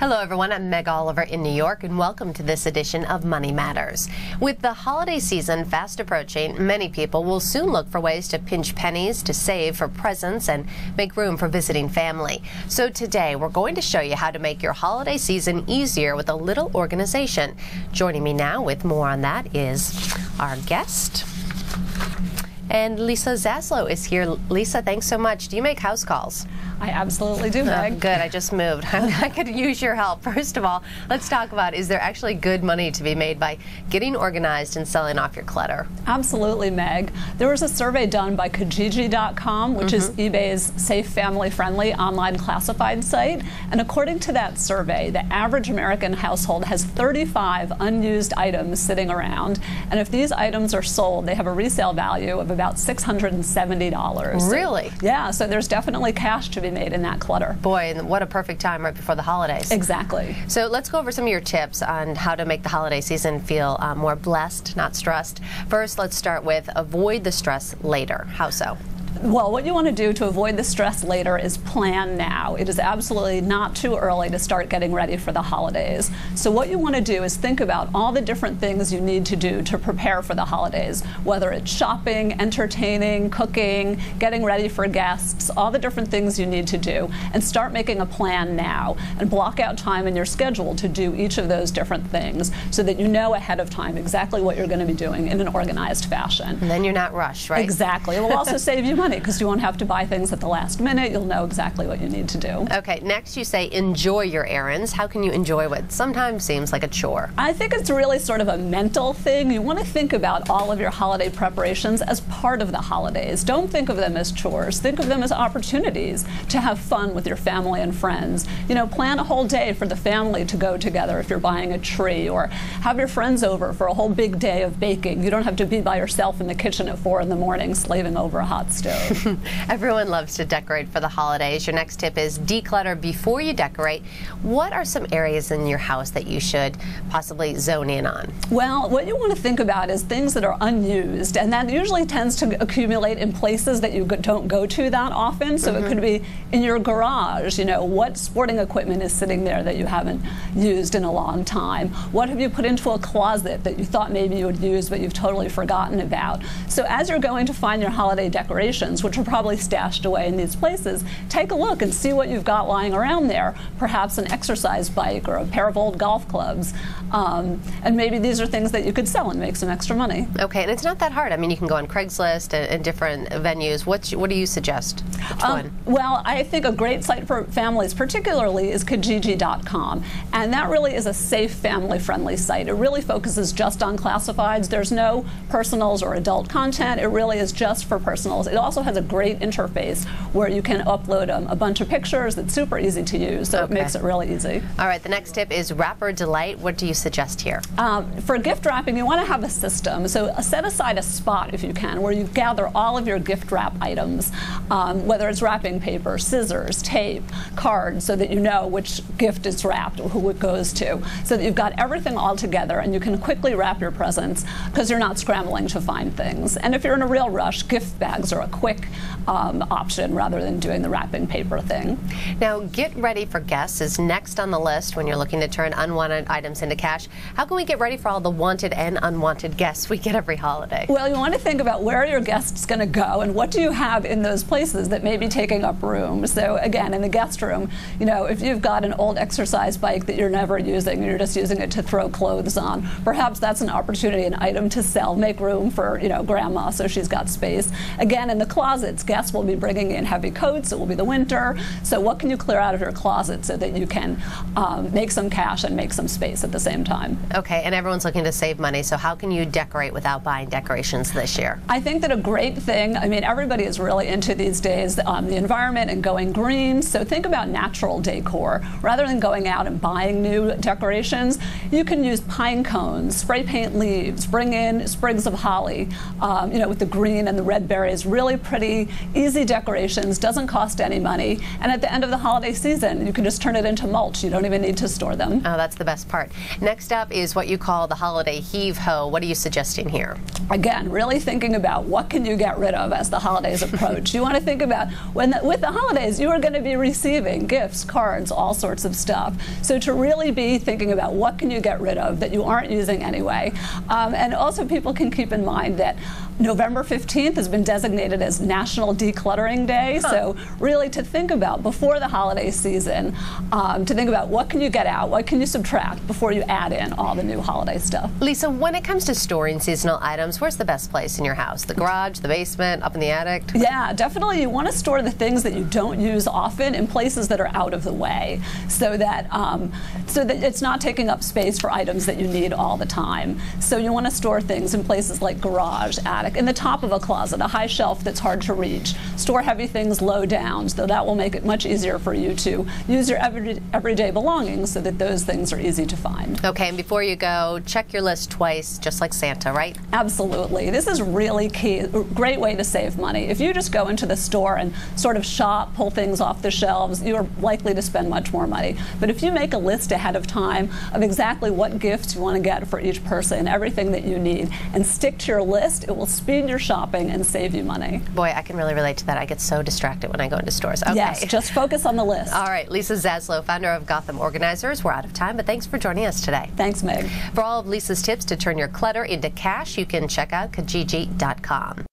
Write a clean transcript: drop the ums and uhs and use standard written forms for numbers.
Hello everyone, I'm Meg Oliver in New York and welcome to this edition of Money Matters. With the holiday season fast approaching, many people will soon look for ways to pinch pennies, to save for presents and make room for visiting family. So today we're going to show you how to make your holiday season easier with a little organization. Joining me now with more on that is our guest. And Lisa Zaslow is here. Lisa, thanks so much. Do you make house calls? I absolutely do, Meg. Good. I just moved. I could use your help. First of all, let's talk about, is there actually good money to be made by getting organized and selling off your clutter? Absolutely, Meg. There was a survey done by Kijiji.com, which is eBay's safe, family-friendly online classified site. And according to that survey, the average American household has 35 unused items sitting around. And if these items are sold, they have a resale value of about $670. Really? So, yeah, so there's definitely cash to be made in that clutter. Boy, and what a perfect time right before the holidays. Exactly. So let's go over some of your tips on how to make the holiday season feel more blessed, not stressed. First, let's start with avoid the stress later. How so? Well, what you want to do to avoid the stress later is plan now. It is absolutely not too early to start getting ready for the holidays. So what you want to do is think about all the different things you need to do to prepare for the holidays, whether it's shopping, entertaining, cooking, getting ready for guests, all the different things you need to do, and start making a plan now and block out time in your schedule to do each of those different things so that you know ahead of time exactly what you're going to be doing in an organized fashion. And then you're not rushed, right? Exactly. It will also save you money because you won't have to buy things at the last minute. You'll know exactly what you need to do. Okay, next you say enjoy your errands. How can you enjoy what sometimes seems like a chore? I think it's really sort of a mental thing. You want to think about all of your holiday preparations as part of the holidays. Don't think of them as chores. Think of them as opportunities to have fun with your family and friends. You know, plan a whole day for the family to go together if you're buying a tree, or have your friends over for a whole big day of baking. You don't have to be by yourself in the kitchen at 4 in the morning slaving over a hot stove. Everyone loves to decorate for the holidays. Your next tip is declutter before you decorate. What are some areas in your house that you should possibly zone in on? Well, what you want to think about is things that are unused, and that usually tends to accumulate in places that you don't go to that often. So it could be in your garage. You know, what sporting equipment is sitting there that you haven't used in a long time? What have you put into a closet that you thought maybe you would use but you've totally forgotten about? So as you're going to find your holiday decorations, which are probably stashed away in these places, take a look and see what you've got lying around there. Perhaps an exercise bike or a pair of old golf clubs. And maybe these are things that you could sell and make some extra money. Okay, and it's not that hard. I mean, you can go on Craigslist and different venues. What do you suggest? Which one? Well, I think a great site for families particularly is Kijiji.com. And that really is a safe, family-friendly site. It really focuses just on classifieds. There's no personals or adult content. It really is just for personals. It also has a great interface where you can upload a bunch of pictures. It's super easy to use, so it makes it really easy. All right, the next tip is wrapper delight. What do you suggest here? For gift wrapping, you want to have a system. So set aside a spot, if you can, where you gather all of your gift wrap items, whether it's wrapping paper, scissors, tape, cards, so that you know which gift is wrapped or who it goes to, so that you've got everything all together and you can quickly wrap your presents because you're not scrambling to find things. And if you're in a real rush, gift bags are a quick option rather than doing the wrapping paper thing. Now, get ready for guests is next on the list when you're looking to turn unwanted items into cash. How can we get ready for all the wanted and unwanted guests we get every holiday? Well, you want to think about where are your guests going to go and what do you have in those places that may be taking up room. So again, in the guest room, you know, if you've got an old exercise bike that you're never using and you're just using it to throw clothes on, perhaps that's an opportunity, an item to sell, make room for, you know, grandma so she's got space. Again, in the closets, guests will be bringing in heavy coats. It will be the winter. So what can you clear out of your closet so that you can make some cash and make some space at the same time? Okay, and everyone's looking to save money, so how can you decorate without buying decorations this year? I think that a great thing, I mean, everybody is really into these days the environment and going green, so think about natural decor. Rather than going out and buying new decorations, you can use pine cones, spray paint leaves, bring in sprigs of holly, you know, with the green and the red berries, really really pretty, easy decorations, doesn't cost any money, and at the end of the holiday season, you can just turn it into mulch. You don't even need to store them. Oh, that's the best part. Next up is what you call the holiday heave-ho. What are you suggesting here? Again, really thinking about what can you get rid of as the holidays approach. You want to think about with the holidays, you are going to be receiving gifts, cards, all sorts of stuff. So to really be thinking about what can you get rid of that you aren't using anyway. And also people can keep in mind that November 15th has been designated as National Decluttering Day. So really to think about before the holiday season, to think about what can you get out, what can you subtract before you add in all the new holiday stuff. Lisa, when it comes to storing seasonal items, where's the best place in your house? The garage, the basement, up in the attic? Yeah, definitely you want to store the things that you don't use often in places that are out of the way so that it's not taking up space for items that you need all the time. So you want to store things in places like garage, attic, in the top of a closet, a high shelf that's hard to reach. Store heavy things low down, so that will make it much easier for you to use your everyday belongings so that those things are easy to find. Okay, and before you go, check your list twice, just like Santa, right? Absolutely. This is really key, a great way to save money. If you just go into the store and sort of shop, pull things off the shelves, you are likely to spend much more money. But if you make a list ahead of time of exactly what gifts you want to get for each person, everything that you need, and stick to your list, it will speed your shopping and save you money. Boy, I can really relate to that. I get so distracted when I go into stores. Okay. Yes, just focus on the list. All right, Lisa Zaslow, founder of Gotham Organizers. We're out of time, but thanks for joining us today. Thanks, Meg. For all of Lisa's tips to turn your clutter into cash, you can check out Kijiji.com.